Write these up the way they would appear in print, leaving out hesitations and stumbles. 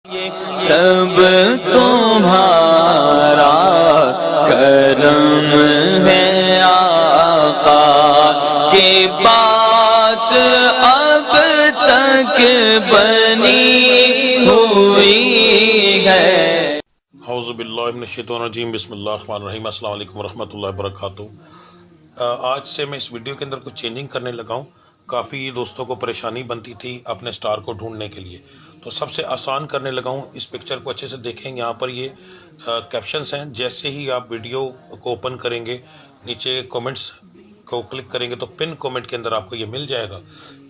سب تمہارا کرم ہے آقا کی بات اب تک بنی ہوئی ہے۔ اعوذ باللہ من الشیطان الرجیم، بسم اللہ الرحمن الرحیم۔ السلام علیکم ورحمۃ اللہ وبرکاتہ۔ آج سے میں اس ویڈیو کے اندر کچھ چینجنگ کرنے لگا ہوں۔ کافی دوستوں کو پریشانی بنتی تھی اپنے سٹار کو ڈھونڈنے کے لیے، تو سب سے آسان کرنے لگا ہوں۔ اس پکچر کو اچھے سے دیکھیں، یہاں پر یہ کیپشنز ہیں۔ جیسے ہی آپ ویڈیو کو اوپن کریں گے، نیچے کومنٹس کو کلک کریں گے تو پن کومنٹ کے اندر آپ کو یہ مل جائے گا۔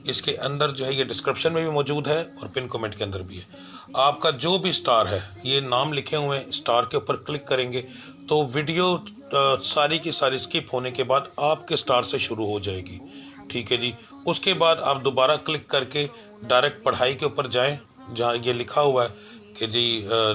اس کے اندر جو ہے یہ ڈسکرپشن میں بھی موجود ہے اور پن کومنٹ کے اندر بھی ہے۔ آپ کا جو بھی سٹار ہے، یہ نام لکھے ہوئے ہیں، سٹار کے اوپر کلک کریں گے تو ویڈیو ساری کی ساری سکپ ہونے کے بعد آپ کے سٹار سے شروع ہو جائے گی، ٹھیک ہے جی۔ اس کے بعد آپ دوبارہ کلک کر کے ڈائریکٹ پڑھائی کے اوپر جائیں، جہاں یہ لکھا ہوا ہے کہ جی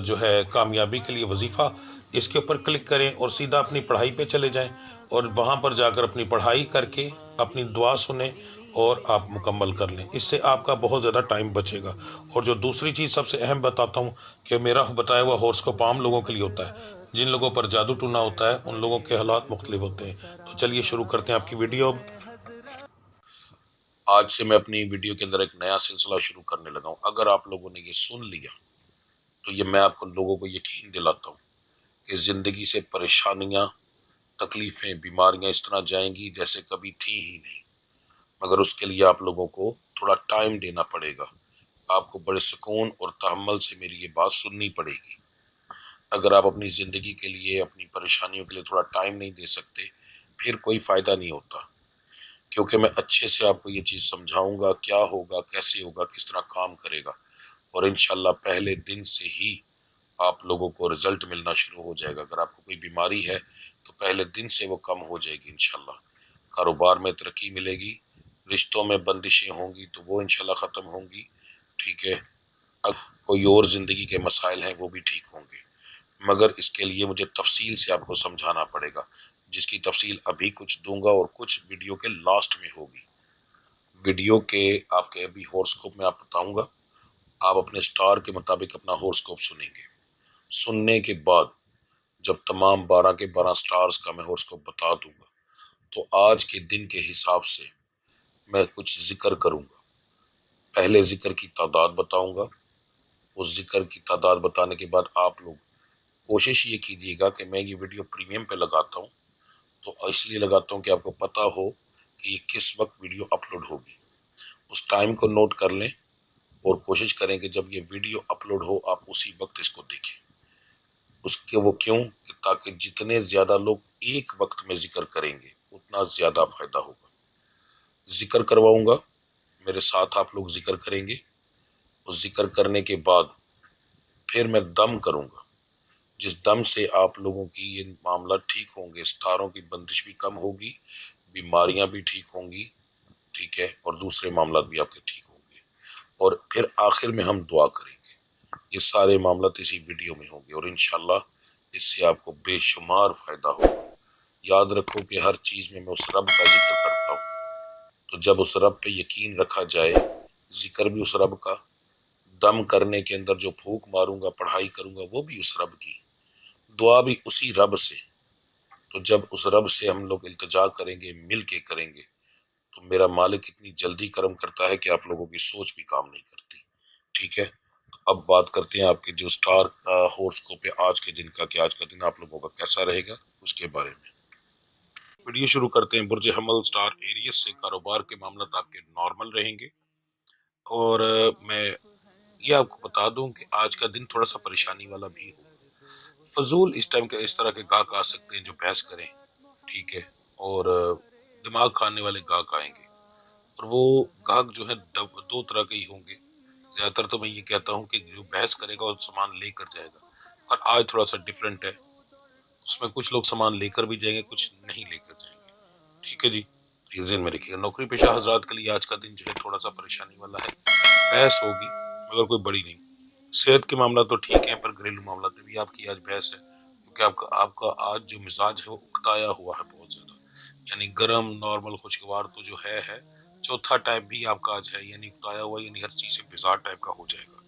جو ہے کامیابی کے لیے وظیفہ، اس کے اوپر کلک کریں اور سیدھا اپنی پڑھائی پہ چلے جائیں، اور وہاں پر جا کر اپنی پڑھائی کر کے اپنی دعا سنیں اور آپ مکمل کر لیں۔ اس سے آپ کا بہت زیادہ ٹائم بچے گا۔ اور جو دوسری چیز سب سے اہم بتاتا ہوں کہ میرا بتایا ہوا ہورسکوپ عام لوگوں کے لیے ہوتا ہے۔ جن لوگوں پر جادو ٹونا ہوتا ہے ان لوگوں کے حالات مختلف ہوتے ہیں۔ تو چلیے شروع کرتے ہیں آپ کی ویڈیو۔ آج سے میں اپنی ویڈیو کے اندر ایک نیا سلسلہ شروع کرنے لگا ہوں۔ اگر آپ لوگوں نے یہ سن لیا تو یہ میں آپ کو لوگوں کو یقین دلاتا ہوں کہ زندگی سے پریشانیاں، تکلیفیں، بیماریاں اس طرح جائیں گی جیسے کبھی تھی ہی نہیں۔ مگر اس کے لیے آپ لوگوں کو تھوڑا ٹائم دینا پڑے گا۔ آپ کو بڑے سکون اور تحمل سے میری یہ بات سننی پڑے گی۔ اگر آپ اپنی زندگی کے لیے، اپنی پریشانیوں کے لیے تھوڑا ٹائم نہیں دے سکتے، پھر کوئی فائدہ نہیں ہوتا، کیونکہ میں اچھے سے آپ کو یہ چیز سمجھاؤں گا، کیا ہوگا، کیسے ہوگا، کس طرح کام کرے گا، اور انشاءاللہ پہلے دن سے ہی آپ لوگوں کو رزلٹ ملنا شروع ہو جائے گا۔ اگر آپ کو کوئی بیماری ہے تو پہلے دن سے وہ کم ہو جائے گی انشاءاللہ۔ کاروبار میں ترقی ملے گی، رشتوں میں بندشیں ہوں گی تو وہ انشاءاللہ ختم ہوں گی، ٹھیک ہے۔ اب کوئی اور زندگی کے مسائل ہیں وہ بھی ٹھیک ہوں گے، مگر اس کے لیے مجھے تفصیل سے آپ کو سمجھانا پڑے گا، جس کی تفصیل ابھی کچھ دوں گا اور کچھ ویڈیو کے لاسٹ میں ہوگی۔ ویڈیو کے آپ کے ابھی ہورسکوپ میں آپ بتاؤں گا، آپ اپنے سٹار کے مطابق اپنا ہورسکوپ سنیں گے۔ سننے کے بعد جب تمام 12 کے 12 سٹارز کا میں ہورسکوپ بتا دوں گا تو آج کے دن کے حساب سے میں کچھ ذکر کروں گا۔ پہلے ذکر کی تعداد بتاؤں گا، اس ذکر کی تعداد بتانے کے بعد آپ لوگ کوشش یہ کیجیے گا کہ میں یہ ویڈیو پریمیم پہ لگاتا ہوں، تو اس لیے لگاتا ہوں کہ آپ کو پتا ہو کہ یہ کس وقت ویڈیو اپلوڈ ہوگی۔ اس ٹائم کو نوٹ کر لیں اور کوشش کریں کہ جب یہ ویڈیو اپلوڈ ہو آپ اسی وقت اس کو دیکھیں۔ اس کے وہ کیوں کہ تاکہ جتنے زیادہ لوگ ایک وقت میں ذکر کریں گے اتنا زیادہ فائدہ ہوگا۔ ذکر کرواؤں گا، میرے ساتھ آپ لوگ ذکر کریں گے، اور ذکر کرنے کے بعد پھر میں دم کروں گا، جس دم سے آپ لوگوں کی یہ معاملات ٹھیک ہوں گے، ستاروں کی بندش بھی کم ہوگی، بیماریاں بھی ٹھیک ہوں گی، ٹھیک ہے، اور دوسرے معاملات بھی آپ کے ٹھیک ہوں گے، اور پھر آخر میں ہم دعا کریں گے۔ یہ سارے معاملات اسی ویڈیو میں ہوں گے اور انشاءاللہ اس سے آپ کو بے شمار فائدہ ہوگا۔ یاد رکھو کہ ہر چیز میں اس رب کا ذکر کرتا ہوں، تو جب اس رب پہ یقین رکھا جائے، ذکر بھی اس رب کا، دم کرنے کے اندر جو پھونک ماروں گا، پڑھائی کروں گا، وہ بھی اس رب کی، دعا بھی اسی رب سے۔ تو جب اس رب سے ہم لوگ التجا کریں گے، مل کے کریں گے، تو میرا مالک اتنی جلدی کرم کرتا ہے کہ آپ لوگوں کی سوچ بھی کام نہیں کرتی، ٹھیک ہے۔ اب بات کرتے ہیں آپ کے جو سٹار ہورسکوپ ہے آج کے دن کا، کہ آج کا دن آپ لوگوں کا کیسا رہے گا اس کے بارے میں ویڈیو شروع کرتے ہیں۔ برج حمل سٹار ایریس سے کاروبار کے معاملات آپ کے نارمل رہیں گے، اور میں یہ آپ کو بتا دوں کہ آج کا دن تھوڑا سا پریشانی والا بھی ہو۔ فضول اس ٹائم کے اس طرح کے گاہک آ سکتے ہیں جو بحث کریں، ٹھیک ہے، اور دماغ کھانے والے گاہک آئیں گے، اور وہ گاہک جو ہے دو طرح کے ہی ہوں گے۔ زیادہ تر تو میں یہ کہتا ہوں کہ جو بحث کرے گا وہ سامان لے کر جائے گا، اور آج تھوڑا سا ڈیفرنٹ ہے، اس میں کچھ لوگ سامان لے کر بھی جائیں گے، کچھ نہیں لے کر جائیں گے، ٹھیک ہے جی۔ یہ ذہن میں رکھیے گا۔ نوکری پیشہ حضرات کے لیے آج کا دن جو ہے تھوڑا سا پریشانی والا ہے، بحث ہوگی مگر کوئی بڑی نہیں۔ صحت کے معاملات تو ٹھیک ہیں، پر گھریلو معاملات میں بھی آپ کی آج بحث ہے، کیونکہ آپ کا آج جو مزاج ہے وہ اکتایا ہوا ہے بہت زیادہ، یعنی گرم، نارمل، خوشگوار تو جو ہے چوتھا ٹائپ بھی آپ کا آج ہے، یعنی اکتایا ہوا، یعنی ہر چیز سے بزار ٹائپ کا ہو جائے گا،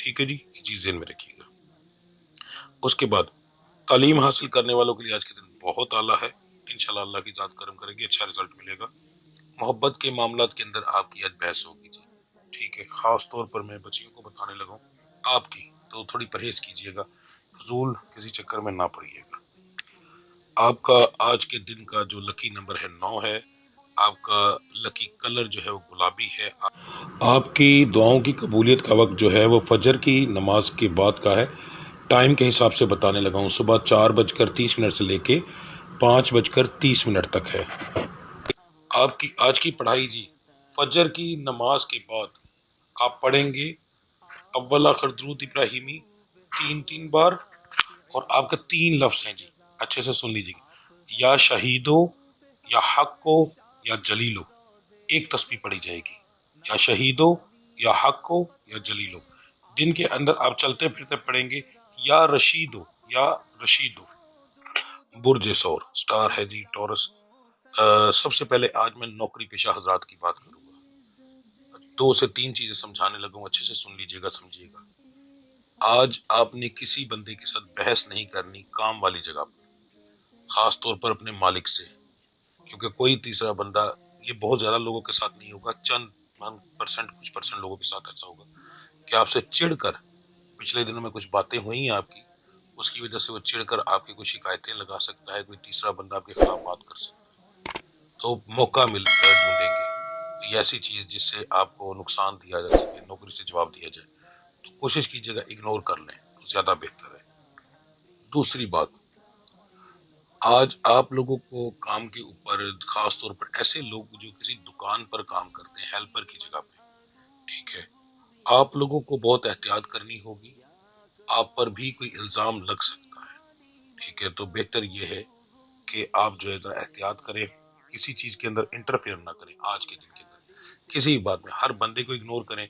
ٹھیک ہے جی، یہ چیز ذہن میں رکھیے گا۔ اس کے بعد تعلیم حاصل کرنے والوں کے لیے آج کے دن بہت اعلیٰ ہے، انشاءاللہ اللہ کی ذات کرم کرے گی، اچھا رزلٹ ملے گا۔ محبت کے معاملات کے اندر آپ کی آج بحث ہوگی جی، ٹھیک ہے، خاص طور پر میں بچیوں کو بتانے لگا ہوں آپ کی، تو تھوڑی پرہیز کیجیے گا، فضول کسی چکر میں نہ پڑیے گا۔ آپ کا آج کے دن کا جو لکی نمبر ہے 9 ہے، آپ کا لکی کلر جو ہے وہ گلابی ہے۔ آپ کی دعاؤں کی قبولیت کا وقت جو ہے وہ فجر کی نماز کے بعد کا ہے، ٹائم کے حساب سے بتانے لگا ہوں، صبح 4:30 سے لے کے 5:30 تک ہے۔ آپ کی آج کی پڑھائی جی، فجر کی نماز کے بعد آپ پڑھیں گے اول آخر درود ابراہیمی 3 بار، اور آپ کا 3 لفظ ہیں جی، اچھے سے سن لیجیے گا، یا شہیدو، یا حقو، یا جلیلو، ایک تسبیح پڑھی جائے گی، یا شہیدو، یا حقو، یا جلیلو۔ دن کے اندر آپ چلتے پھرتے پڑھیں گے یا رشیدو، یا رشیدو۔ برج سور سٹار ہے جی ٹورس۔ سب سے پہلے آج میں نوکری پیشہ حضرات کی بات کروں گا، 2 سے 3 چیزیں سمجھانے لگوں، اچھے سے سن لیجیے گا، سمجھیے گا۔ آج آپ نے کسی بندے کے ساتھ بحث نہیں کرنی کام والی جگہ پہ، خاص طور پر اپنے مالک سے، کیونکہ کوئی تیسرا بندہ، یہ بہت زیادہ لوگوں کے ساتھ نہیں ہوگا، چند کچھ پرسنٹ لوگوں کے ساتھ ایسا ہوگا کہ آپ سے چڑ کر، پچھلے دنوں میں کچھ باتیں ہوئی ہیں آپ کی، اس کی وجہ سے وہ چڑ کر آپ کی کوئی شکایتیں لگا سکتا ہے، کوئی تیسرا بندہ آپ کے خلاف بات کر سکتا ہے، تو موقع ڈھونڈیں گے یہ ایسی چیز جس سے آپ کو نقصان دیا جا سکے، نوکری سے جواب دیا جائے، تو کوشش کیجیے گا اگنور کر لیں تو زیادہ بہتر ہے۔ دوسری بات، آج آپ لوگوں کو کام کے اوپر، خاص طور پر ایسے لوگ جو کسی دکان پر کام کرتے ہیں ہیلپر کی جگہ پہ، ٹھیک ہے، آپ لوگوں کو بہت احتیاط کرنی ہوگی، آپ پر بھی کوئی الزام لگ سکتا ہے، ٹھیک ہے، تو بہتر یہ ہے کہ آپ جو ہے ذرا احتیاط کریں، کسی چیز کے اندر انٹرفیئر نہ کریں، آج کے دن کے اندر کسی بات میں ہر بندے کو اگنور کریں،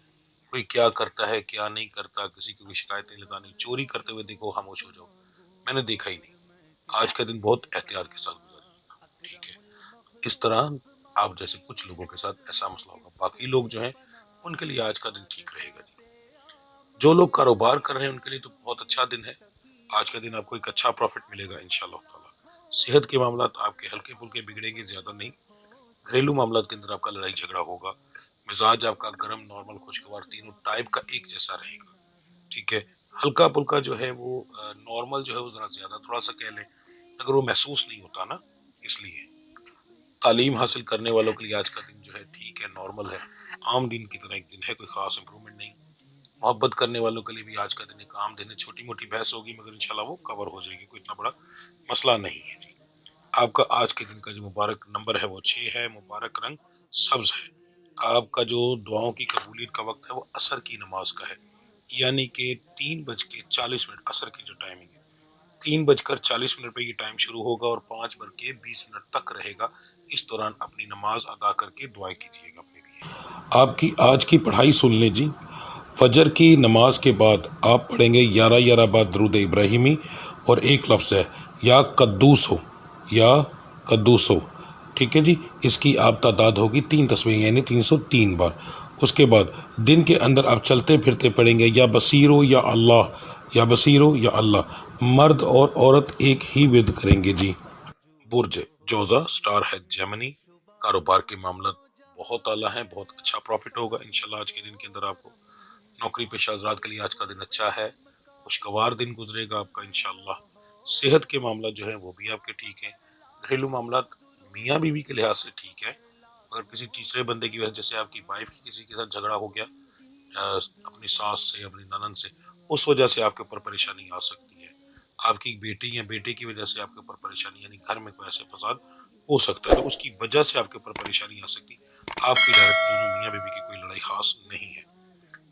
کوئی کیا کرتا ہے کیا نہیں کرتا، کسی کو کوئی شکایت نہیں لگانی، چوری کرتے ہوئے دیکھو خاموش ہو جاؤ، میں نے دیکھا ہی نہیں۔ آج کا دن بہت احتیاط کے ساتھ گزاریے گا، ٹھیک ہے، اس طرح آپ جیسے کچھ لوگوں کے ساتھ ایسا مسئلہ ہوگا، باقی لوگ جو ہیں ان کے لیے آج کا دن ٹھیک رہے گا جی۔ جو لوگ کاروبار کر رہے ہیں ان کے لیے تو بہت اچھا دن ہے، آج کا دن آپ کو ایک اچھا پروفٹ ملے گا انشاءاللہ تعالی۔ صحت کے معاملات آپ کے ہلکے پھلکے بگڑیں گے، زیادہ نہیں۔ گھریلو معاملات کے اندر آپ کا لڑائی جھگڑا ہوگا، مزاج آپ کا گرم، نارمل، خوشگوار، تینوں ٹائپ کا ایک جیسا رہے گا، ٹھیک ہے۔ ہلکا پھلکا جو ہے وہ نارمل جو ہے وہ ذرا زیادہ تھوڑا سا کہہ لیں، اگر وہ محسوس نہیں ہوتا نا، اس لیے۔ تعلیم حاصل کرنے والوں کے لیے آج کا دن جو ہے ٹھیک ہے، نارمل ہے، عام دن کی طرح ایک دن ہے، کوئی خاص امپرومنٹ نہیں۔ محبت کرنے والوں کے لیے بھی آج کا دن ایک عام دن ہے، چھوٹی موٹی بحث ہوگی مگر انشاءاللہ وہ کور ہو جائے گی، کوئی اتنا بڑا مسئلہ نہیں ہے جی۔ آپ کا آج کے دن کا جو مبارک نمبر ہے وہ 6 ہے، مبارک رنگ سبز ہے۔ آپ کا جو دعاؤں کی قبولیت کا وقت ہے وہ عصر کی نماز کا ہے، یعنی کہ 3:40 عصر کی جو ٹائمنگ ہے، 3:40 پہ یہ ٹائم شروع ہوگا اور 5:20 تک رہے گا، اس دوران اپنی نماز ادا کر کے دعائیں کیجیے گا اپنے لیے۔ آپ کی آج کی پڑھائی سن لیں جی، فجر کی نماز کے بعد آپ پڑھیں گے 11 بار درود ابراہیمی، اور ایک لفظ ہے یا قدوس ہو، یا قدوس ہو، ٹھیک ہے جی، اس کی آپ تعداد ہوگی 3 تسبیح، یعنی 303 بار۔ اس کے بعد دن کے اندر آپ چلتے پھرتے پڑھیں گے یا بصیرو یا اللہ، یا بصیرو یا اللہ، مرد اور عورت ایک ہی ورد کریں گے جی۔ برج جوزا سٹار ہے جیمنی، کاروبار کے معاملات بہت اعلیٰ ہیں، بہت اچھا پروفٹ ہوگا انشاءاللہ آج کے دن کے اندر آپ کو۔ نوکری پیشہ حضرات کے لیے آج کا دن اچھا ہے، خوشگوار دن گزرے گا آپ کا انشاءاللہ۔ صحت کے معاملات جو ہیں وہ بھی آپ کے ٹھیک ہیں، گھریلو معاملات میاں بیوی کے لحاظ سے ٹھیک ہے، اگر کسی تیسرے بندے کی وجہ جیسے آپ کی وائف کی کسی کے ساتھ جھگڑا ہو گیا، اپنی ساس سے، اپنی ننند سے، اس وجہ سے آپ کے اوپر پریشانی آ سکتی ہے۔ آپ کی بیٹی یا بیٹے کی وجہ سے آپ کے اوپر پریشانی، یعنی گھر میں کوئی ایسے فساد ہو سکتا ہے تو اس کی وجہ سے آپ کے اوپر پریشانی آ سکتی۔ آپ کی ڈائریکٹ دونوں میاں بیوی کی کوئی لڑائی خاص نہیں ہے۔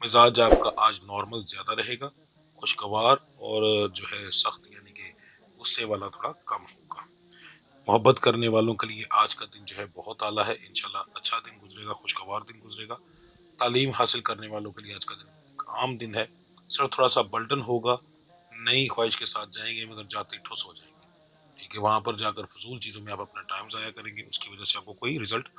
مزاج آپ کا آج نارمل زیادہ رہے گا، خوشگوار، اور جو ہے سخت یعنی کہ غصے والا تھوڑا کم ہوگا۔ محبت کرنے والوں کے لیے آج کا دن جو ہے بہت اعلیٰ ہے، انشاءاللہ اچھا دن گزرے گا، خوشگوار دن گزرے گا۔ تعلیم حاصل کرنے والوں کے لیے آج کا دن ایک عام دن ہے، صرف تھوڑا سا برڈن ہوگا، نئی خواہش کے ساتھ جائیں گے مگر جاتے ٹھوس ہو جائیں گے، ٹھیک ہے، وہاں پر جا کر فضول چیزوں میں آپ اپنا ٹائم ضائع کریں گے، اس کی وجہ سے آپ کو کوئی رزلٹ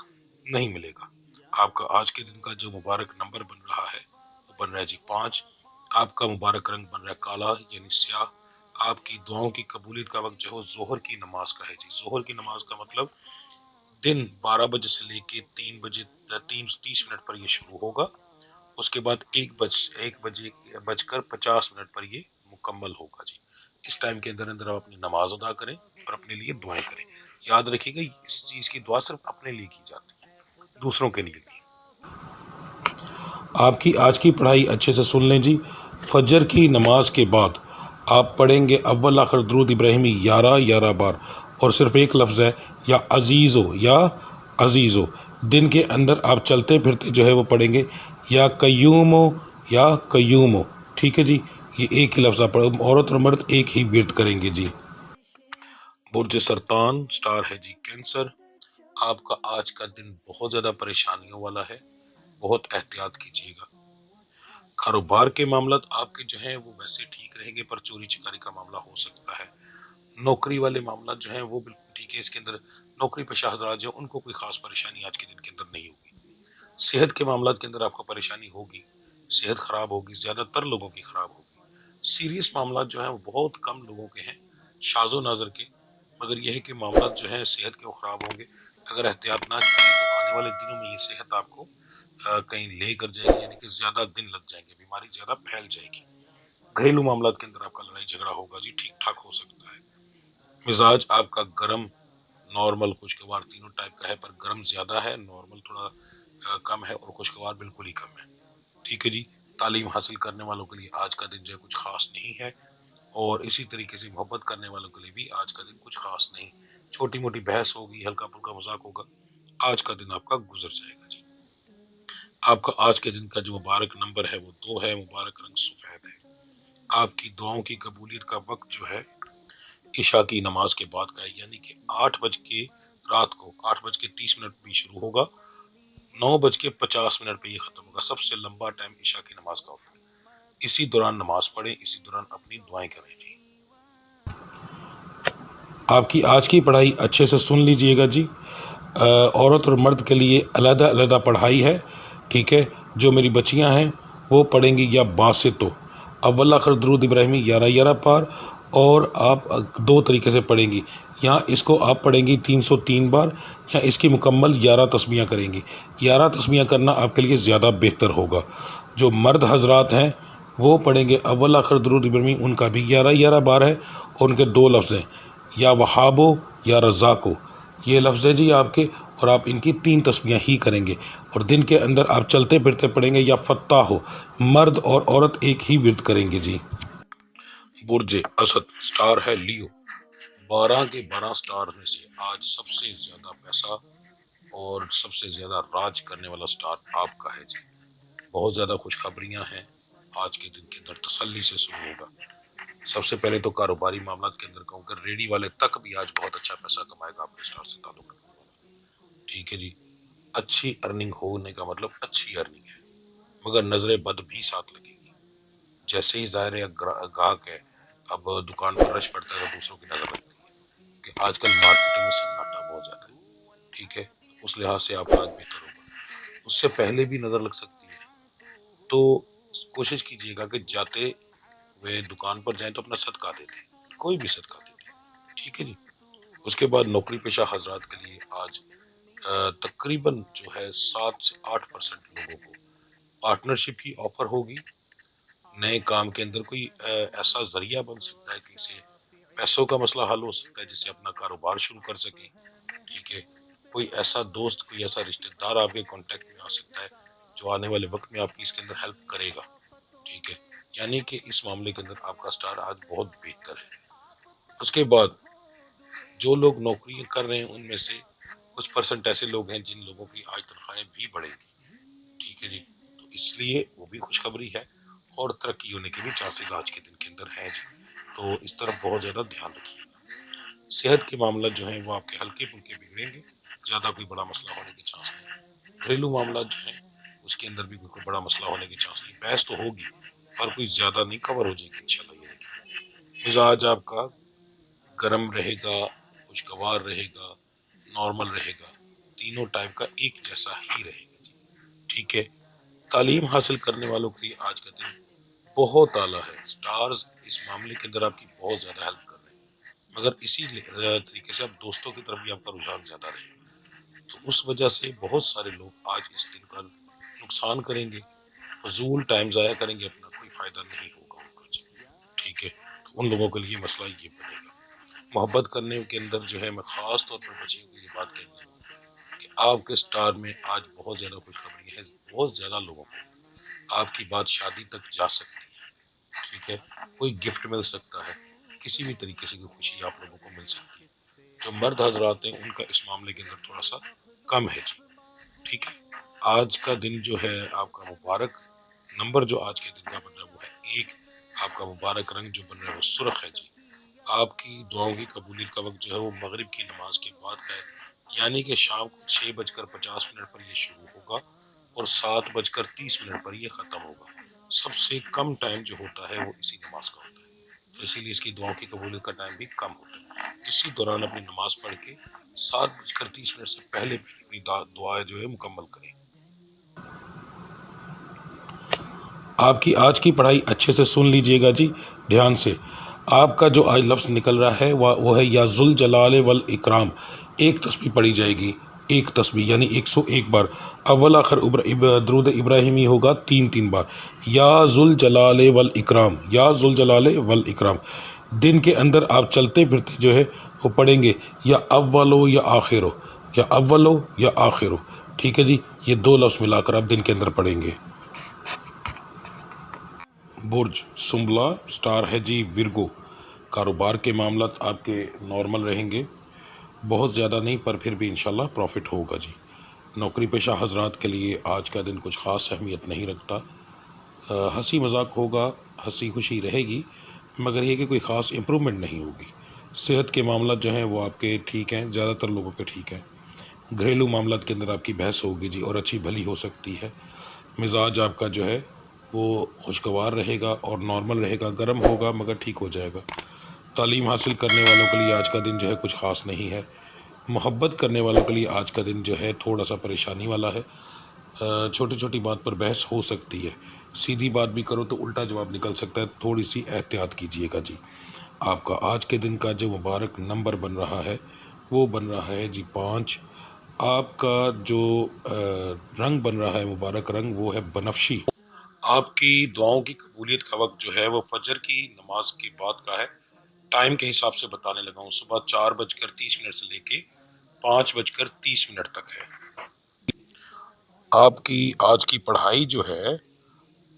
نہیں ملے گا۔ آپ کا آج کے دن کا جو مبارک نمبر بن رہا ہے وہ بن رہا ہے جی 5، آپ کا مبارک رنگ بن رہا ہے کالا یعنی سیاہ. آپ کی دعاؤں کی قبولیت کا وقت جو ہے وہ ظہر کی نماز کا ہے جی. ظہر کی نماز کا مطلب دن 12 بجے سے لے کے 3 بجے 3:30 پر یہ شروع ہوگا. اس کے بعد 1 بج کر 50 منٹ پر یہ مکمل ہوگا جی. اس ٹائم کے اندر اندر آپ اپنی نماز ادا کریں اور اپنے لیے دعائیں کریں. یاد رکھیے گا اس چیز کی دعا صرف اپنے لیے کی جاتی ہے، دوسروں کے لیے نہیں. آپ کی آج کی پڑھائی اچھے سے سن لیں جی. فجر کی نماز کے بعد آپ پڑھیں گے اول آخر درود ابراہیمی 11 بار، اور صرف ایک لفظ ہے یا عزیزو یا عزیزو. دن کے اندر آپ چلتے پھرتے جو ہے وہ پڑھیں گے یا قیومو یا قیومو. ٹھیک ہے جی، یہ ایک ہی لفظ آپ پڑھیں، عورت اور مرد ایک ہی ورد کریں گے جی. برج سرطان سٹار ہے جی کینسر. آپ کا آج کا دن بہت زیادہ پریشانیوں والا ہے، بہت احتیاط کیجیے گا. کاروبار کے معاملات آپ کے جو ہیں وہ ویسے ٹھیک رہیں گے، پر چوری چکاری کا معاملہ ہو سکتا ہے. نوکری والے معاملات جو ہیں وہ بالکل ٹھیک ہے. اس کے اندر نوکری پیشہ حضرات جو ان کو کوئی خاص پریشانی آج کے دن کے اندر نہیں ہوگی. صحت کے معاملات کے اندر آپ کو پریشانی ہوگی، صحت خراب ہوگی، زیادہ تر لوگوں کی خراب ہوگی. سیریس معاملات جو ہیں وہ بہت کم لوگوں کے ہیں، شاذ و نادر کے، مگر یہ ہے کہ معاملات جو ہیں صحت کے وہ خراب ہوں گے. اگر احتیاط نہ کی تو آنے والے دنوں میں یہ صحت آپ کو کہیں لے کر جائے گی، یعنی کہ زیادہ دن لگ جائیں گے، بیماری زیادہ پھیل جائے گی. گھریلو معاملات کے اندر آپ کا لڑائی جھگڑا ہوگا جی، ٹھیک ٹھاک ہو سکتا ہے. مزاج آپ کا گرم، نارمل، خوشگوار تینوں ٹائپ کا ہے، پر گرم زیادہ ہے، نارمل تھوڑا کم ہے، اور خوشگوار بالکل ہی کم ہے. ٹھیک ہے جی. تعلیم حاصل کرنے والوں کے لیے آج کا دن جو ہے کچھ خاص نہیں ہے، اور اسی طریقے سے محبت کرنے والوں کے لیے بھی آج کا دن کچھ خاص نہیں. چھوٹی موٹی بحث ہوگی، ہلکا پھلکا مذاق ہوگا. آج کا دن آپ کا گزر جائے گا جی. آپ کا آج کے دن کا جو مبارک نمبر ہے وہ 2 ہے، مبارک رنگ سفید ہے. آپ کی دعاؤں کی قبولیت کا وقت جو ہے عشاء کی نماز کے بعد کا ہے، یعنی کہ 8 بج کے بھی شروع ہوگا، 9:50 پہ یہ ختم ہوگا. سب سے لمبا ٹائم عشاء کی نماز کا ہوگا. اسی دوران نماز پڑھیں، اسی دوران اپنی دعائیں کریں جی. آپ کی آج کی پڑھائی اچھے سے سن لیجئے گا جی. عورت اور مرد کے لیے علیحدہ علیحدہ پڑھائی ہے. ٹھیک ہے. جو میری بچیاں ہیں وہ پڑھیں گی یا باسطو اول آخر درود ابراہیمی 11 بار، اور آپ 2 طریقے سے پڑھیں گی. یا اس کو آپ پڑھیں گی 303 بار، یا اس کی مکمل 11 تسمیاں کریں گی. 11 تسمیاں کرنا آپ کے لیے زیادہ بہتر ہوگا. جو مرد حضرات ہیں وہ پڑھیں گے اول آخر درود ابراہیمی، ان کا بھی 11 بار ہے، اور ان کے 2 لفظ ہیں یا وہابو یا رزاقو. یہ لفظ ہے جی آپ کے، اور آپ ان کی 3 تسمیاں ہی کریں گے. اور دن کے اندر آپ چلتے پھرتے پڑھیں گے یا فتح ہو. مرد اور عورت ایک ہی ورد کریں گے جی. برج اسد سٹار ہے لیو. 12 کے 12 سٹار میں سے آج سب سے زیادہ پیسہ اور سب سے زیادہ راج کرنے والا سٹار آپ کا ہے جی. بہت زیادہ خوشخبریاں ہیں آج کے دن کے اندر، تسلی سے سنیے گا. سب سے پہلے تو کاروباری معاملات کے اندر کہوں کہ ریڈی والے تک بھی آج بہت اچھا پیسہ کمائے گا آپ کے سٹار سے تعلق رکھنے والا. ٹھیک ہے جی. اچھی ارننگ ہونے کا مطلب اچھی ارننگ ہے، مگر نظر بد بھی ساتھ لگے گی. جیسے ہی ظاہر ہے گاہک ہے، اب دکان پر رش پڑتا ہے تو دوسروں کی نظر لگتی ہے، کہ آج کل مارکیٹوں میں سناٹا بہت زیادہ ہے. ٹھیک ہے. اس لحاظ سے آپ کا آج بہتر ہوگا. اس سے پہلے بھی نظر لگ سکتی ہے، تو کوشش کیجیے گا کہ جاتے ہوئے دکان پر جائیں تو اپنا صدقہ دے دیں، کوئی بھی صدقہ دے دیں. ٹھیک ہے جی. اس کے بعد نوکری پیشہ حضرات کے لیے آج تقریباً جو ہے 7 سے 8% لوگوں کو پارٹنرشپ کی آفر ہوگی. نئے کام کے اندر کوئی ایسا ذریعہ بن سکتا ہے کہ اسے پیسوں کا مسئلہ حل ہو سکتا ہے، جس سے اپنا کاروبار شروع کر سکیں. ٹھیک ہے. کوئی ایسا دوست، کوئی ایسا رشتہ دار آپ کے کانٹیکٹ میں آ سکتا ہے جو آنے والے وقت میں آپ کی اس کے اندر ہیلپ کرے گا. ٹھیک ہے. یعنی کہ اس معاملے کے اندر آپ کا سٹار آج بہت بہتر ہے. اس کے بعد جو لوگ نوکری کر رہے ہیں ان میں سے کچھ پرسنٹ ایسے لوگ ہیں جن لوگوں کی آج تنخواہیں بھی بڑھیں گی. ٹھیک ہے جی. تو اس لیے وہ بھی خوشخبری ہے، اور ترقی ہونے کے بھی چانسز آج کے دن کے اندر ہیں جی. تو اس طرف بہت زیادہ دھیان رکھیے گا. صحت کے معاملات جو ہیں وہ آپ کے ہلکے پھلکے بگڑیں گے، زیادہ کوئی بڑا مسئلہ ہونے کے چانس نہیں. گھریلو معاملات جو ہیں اس کے اندر بھی کوئی بڑا مسئلہ ہونے کے چانس نہیں. بحث تو ہوگی پر کوئی زیادہ نہیں، کور ہو جائے گی انشاءاللہ. یہ دیکھیں مزاج آپ کا گرم رہے گا، خوشگوار رہے گا، نارمل رہے گا، تینوں ٹائپ کا ایک جیسا ہی رہے گا جی. ٹھیک ہے. تعلیم حاصل کرنے والوں کے لیے آج کا دن بہت اعلیٰ ہے. سٹارز اس معاملے کے اندر آپ کی بہت زیادہ ہیلپ کر رہے ہیں، مگر اسی طریقے سے اب دوستوں کی طرف بھی آپ کا رجحان زیادہ رہے گا. تو اس وجہ سے بہت سارے لوگ آج اس دن کا نقصان کریں گے، فضول ٹائم ضائع کریں گے، اپنا کوئی فائدہ نہیں ہوگا ان کا. جی ٹھیک ہے، تو ان لوگوں کے لیے مسئلہ یہ بنے گا. محبت کرنے کے اندر جو ہے میں خاص طور پر بچیوں کو یہ بات کہنے لگا کہ آپ کے سٹار میں آج بہت زیادہ خوشخبری ہے. بہت زیادہ لوگوں کو آپ کی بات شادی تک جا سکتی ہے. ٹھیک ہے، کوئی گفٹ مل سکتا ہے، کسی بھی طریقے سے کوئی خوشی آپ لوگوں کو مل سکتی ہے. جو مرد حضرات ہیں ان کا اس معاملے کے اندر تھوڑا سا کم ہے. جی ٹھیک ہے، آج کا دن جو ہے آپ کا مبارک نمبر جو آج کے دن کا بن رہا ہے وہ ہے 1. آپ کا مبارک رنگ جو بن رہا ہے وہ سرخ ہے. جی آپ کی دعاؤں کی قبولیت کا وقت جو ہے وہ مغرب کی نماز کے بعد کا ہے، یعنی کہ شام کو 6:50 پر یہ شروع ہوگا اور 7:30 پر یہ ختم ہوگا. سب سے کم ٹائم جو ہوتا ہے وہ اسی نماز کا ہوتا ہے، تو اسی لیے اس کی دعاؤں کی قبولیت کا ٹائم بھی کم ہوتا ہے. اسی دوران اپنی نماز پڑھ کے 7:30 سے پہلے اپنی دعا جو ہے مکمل کریں. آپ کی آج کی پڑھائی اچھے سے سن لیجئے گا جی دھیان سے. آپ کا جو آج لفظ نکل رہا ہے وہ ہے یا ذوالجلال والاکرام. ایک تسبیح پڑھی جائے گی، ایک تسبیح یعنی 101 بار. اول آخر درود ابراہیمی ہوگا 3 بار. یا ذوالجلال والاکرام، یا ذوالجلال والاکرام. دن کے اندر آپ چلتے پھرتے جو ہے وہ پڑھیں گے یا اولو یا آخرو، یا اولو یا آخرو. ٹھیک ہے جی، یہ 2 لفظ ملا کر آپ دن کے اندر پڑھیں گے. برج سنبلا، سٹار ہے جی ورگو. کاروبار کے معاملات آپ کے نارمل رہیں گے، بہت زیادہ نہیں پر پھر بھی انشاءاللہ پروفٹ ہوگا. جی نوکری پیشہ حضرات کے لیے آج کا دن کچھ خاص اہمیت نہیں رکھتا. ہنسی مذاق ہوگا، ہنسی خوشی رہے گی، مگر یہ کہ کوئی خاص امپرومنٹ نہیں ہوگی. صحت کے معاملات جو ہیں وہ آپ کے ٹھیک ہیں، زیادہ تر لوگوں کے ٹھیک ہیں. گھریلو معاملات کے اندر آپ کی بحث ہوگی جی، اور اچھی بھلی ہو سکتی ہے. مزاج آپ کا جو ہے وہ خوشگوار رہے گا اور نارمل رہے گا، گرم ہوگا مگر ٹھیک ہو جائے گا. تعلیم حاصل کرنے والوں کے لیے آج کا دن جو ہے کچھ خاص نہیں ہے. محبت کرنے والوں کے لیے آج کا دن جو ہے تھوڑا سا پریشانی والا ہے. چھوٹی چھوٹی بات پر بحث ہو سکتی ہے، سیدھی بات بھی کرو تو الٹا جواب نکل سکتا ہے، تھوڑی سی احتیاط کیجیے گا. جی آپ کا آج کے دن کا جو مبارک نمبر بن رہا ہے وہ بن رہا ہے جی 5. آپ کا جو رنگ بن رہا ہے مبارک رنگ وہ ہے بنفشی. آپ کی دعاؤں کی قبولیت کا وقت جو ہے وہ فجر کی نماز کے بعد کا ہے. ٹائم کے حساب سے بتانے لگا ہوں، صبح 4:30 سے لے کے 5:30 تک ہے. آپ کی آج کی پڑھائی جو ہے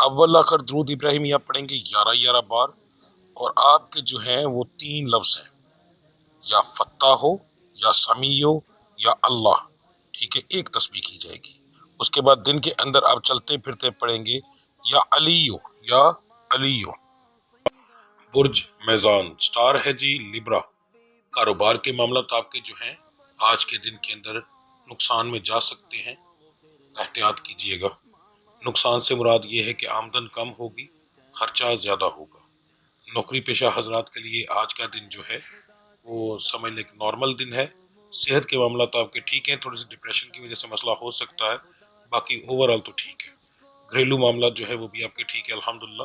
اول آخر درود ابراہیمی آپ پڑھیں گے 11 بار، اور آپ کے جو ہیں وہ 3 لفظ ہیں، یا فتح ہو یا سمیع ہو یا اللہ. ٹھیک ہے، ایک تسبیح کی جائے گی. اس کے بعد دن کے اندر آپ چلتے پھرتے پڑھیں گے یا علی ہو یا علی ہو. برج میزان، سٹار ہے جی لیبرا. کاروبار کے معاملات آپ کے جو ہیں آج کے دن کے اندر نقصان میں جا سکتے ہیں، احتیاط کیجیے گا. نقصان سے مراد یہ ہے کہ آمدن کم ہوگی، خرچہ زیادہ ہوگا. نوکری پیشہ حضرات کے لیے آج کا دن جو ہے وہ سمجھ لیں کہ نارمل دن ہے. صحت کے معاملات آپ کے ٹھیک ہیں، تھوڑی سی ڈپریشن کی وجہ سے مسئلہ ہو سکتا ہے، باقی اوورآل تو ٹھیک ہے. گھریلو معاملات جو ہے وہ بھی آپ کے ٹھیک ہے الحمدللہ.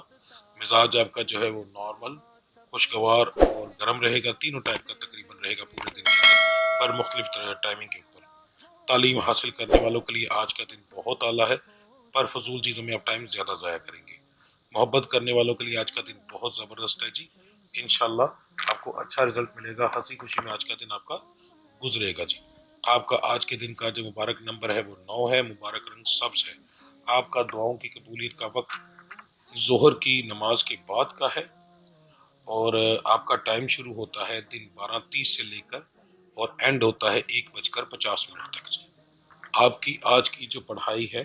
مزاج آپ کا جو ہے وہ نارمل، خوشگوار اور گرم رہے گا. تینوں ٹائم کا تقریباً رہے گا پورے دن کے پر مختلف ٹائمنگ کے اوپر. تعلیم حاصل کرنے والوں کے لیے آج کا دن بہت اعلیٰ ہے، پر فضول چیزوں میں آپ ٹائم زیادہ ضائع کریں گے. محبت کرنے والوں کے لیے آج کا دن بہت زبردست ہے. جی انشاءاللہ آپ کو اچھا رزلٹ ملے گا، ہنسی خوشی میں آج کا دن آپ کا گزرے گا. جی آپ کا آج کے دن کا جو مبارک نمبر ہے وہ 9 ہے، مبارک رنگ سبز ہے. آپ کا دعاؤں کی قبولیت کا وقت ظہر کی نماز کے بعد کا ہے، اور آپ کا ٹائم شروع ہوتا ہے دن 12:30 سے لے کر اور اینڈ ہوتا ہے 1:50 تک. جی آپ کی آج کی جو پڑھائی ہے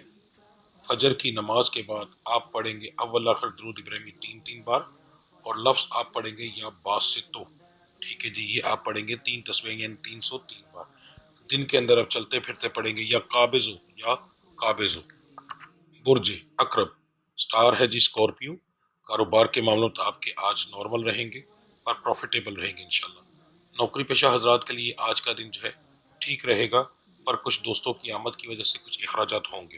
فجر کی نماز کے بعد آپ پڑھیں گے اول آخر درود ابراہیمی 3 بار، اور لفظ آپ پڑھیں گے یا باسطو. ٹھیک ہے جی، یہ آپ پڑھیں گے 3 تسبیح یعنی 303 بار. دن کے اندر آپ چلتے پھرتے پڑھیں گے یا قابض ہو یا قابض ہو. برج اقرب، سٹار ہے جی اسکارپیو. کاروبار کے معاملات آپ کے آج نارمل رہیں گے اور پروفیٹیبل رہیں گے انشاءاللہ. نوکری پیشہ حضرات کے لیے آج کا دن جو ہے ٹھیک رہے گا، پر کچھ دوستوں کی آمد کی وجہ سے کچھ اخراجات ہوں گے.